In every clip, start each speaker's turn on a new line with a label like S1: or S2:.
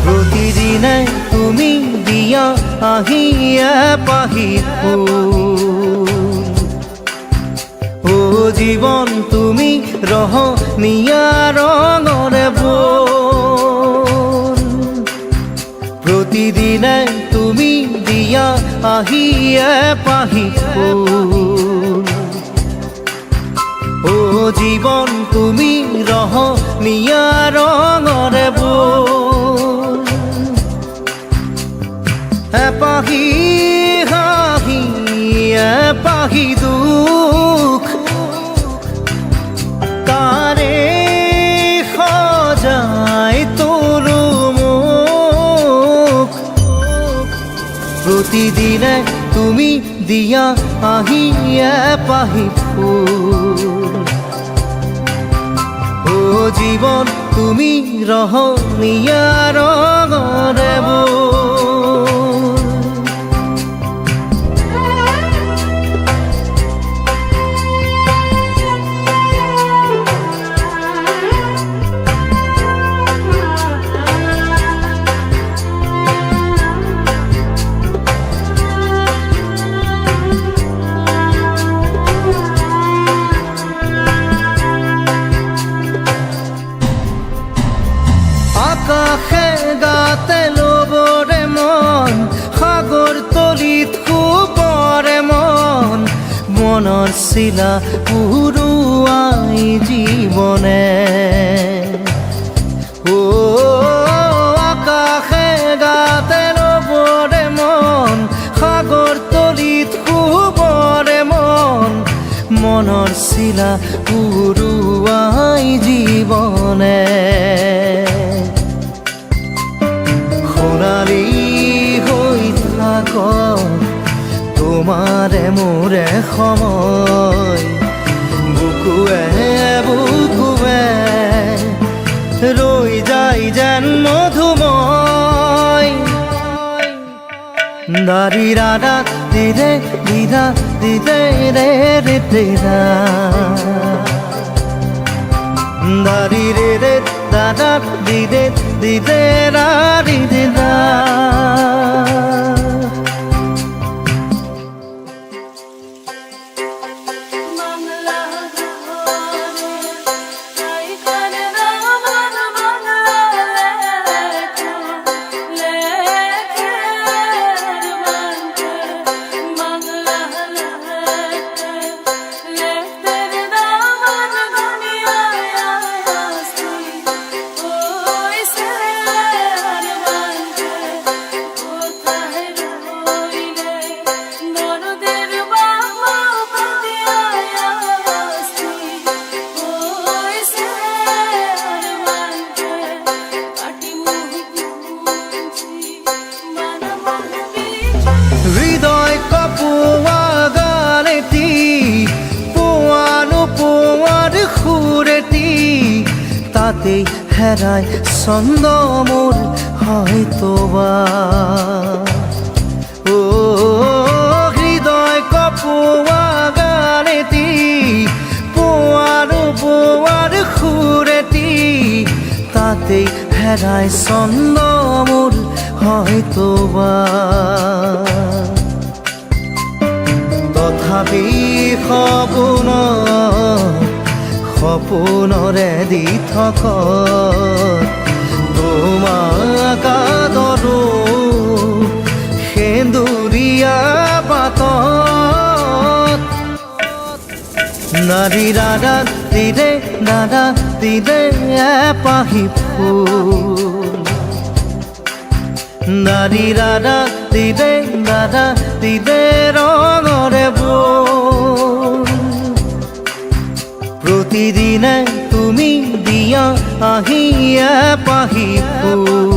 S1: প্ৰতিদিনে তুমি দিয়া আহিয়ে পাহি ফুল। ও জীৱন তুমি ৰহনীয়া ৰঙৰে বোল। প্ৰতিদিনে তুমি দিয়া আহিয়ে পাহি ফুল। ও জীৱন তুমি ৰহনীয়া ৰঙৰে বোল। এপাহি হাঁহি এপাহি দুখ তাৰে সজাই তোলো মোক। প্ৰতিদিনে তুমি দিয়া আহিয়ে পাহি ফুল। ও জীৱন তুমি ৰহনীয়া ৰঙৰে বোল। আকাশে গাতে ল'বৰে মন, সাগৰ তলিত শুবৰে মন, মনৰ চিলা উৰুৱাই জীৱনে। ও আকাশে গাতে ল'বৰে মন, সাগৰ তলিত শুবৰে মন, মনৰ চিলা উৰুৱাই জীৱনে। সোণালী হৈ থাক তোমাৰে মোৰে সময়, বুকুৱে বুকুৱে ৰৈ যায় যেন মধুময়। দাৰি ৰাধা দিদে দিদা দিদে ৰে ৰে তেৰা দারি রে রে দাদা দিদে দিদে রা দিদে দা। হৃদয় কপোৱা গানেটি পোৱানো পোৱাৰ সুৰেটি, তাতেই হেৰাই ছন্দ মোৰ হয়তোবা। ও হৃদয় কপোৱা গানেটি পোৱানো পোৱাৰ সুৰেটি, তাতেই হেৰাই ছন্দ মোৰ হয়তোবা। তথাপি সপোনৰে দি থক তোমাক আদৰো সেন্দুৰীয়া পাতত। নাৰী দাদা দিদে দাদা দিদে এপাহি ফুল। নাৰী দাদা দিদে দাদা দিদে ৰঙৰে বোল। প্ৰতিদিনে তুমি দিয়া আহিয়ে পাহি ফুল।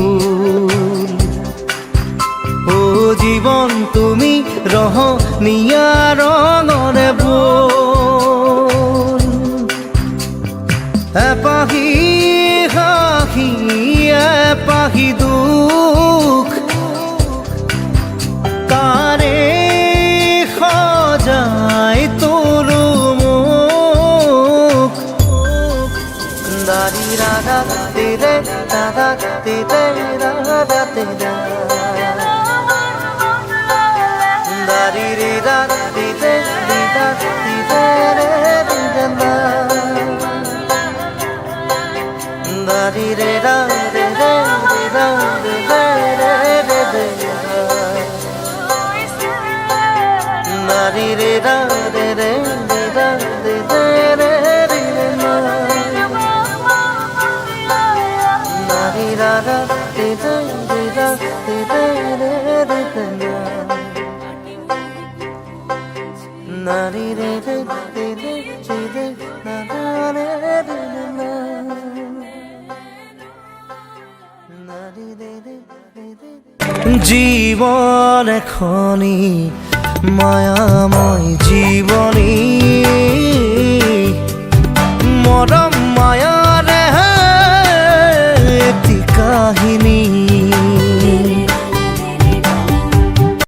S1: ও জীৱন তুমি ৰহনীয়া ৰঙৰে বোল। এপাহি হাঁহি এপাহি দুখ তাৰে সজাই তোলো মোক। দাৰি ৰাধা দিদে দাদা দিদে রা রা দিদা দারি রে রা দিদে দিদা দিদে রে দিদা দারি রে রা রে রে রা রে রে রে রে দারি রে রা রে রে রা দিদে রে রে না দারি রা রা দিদে দিদা দিদে রে রে না নারী রে রে রে রে রে না রে রে না নারী রে রে রে জীবন এখনি মায়াময়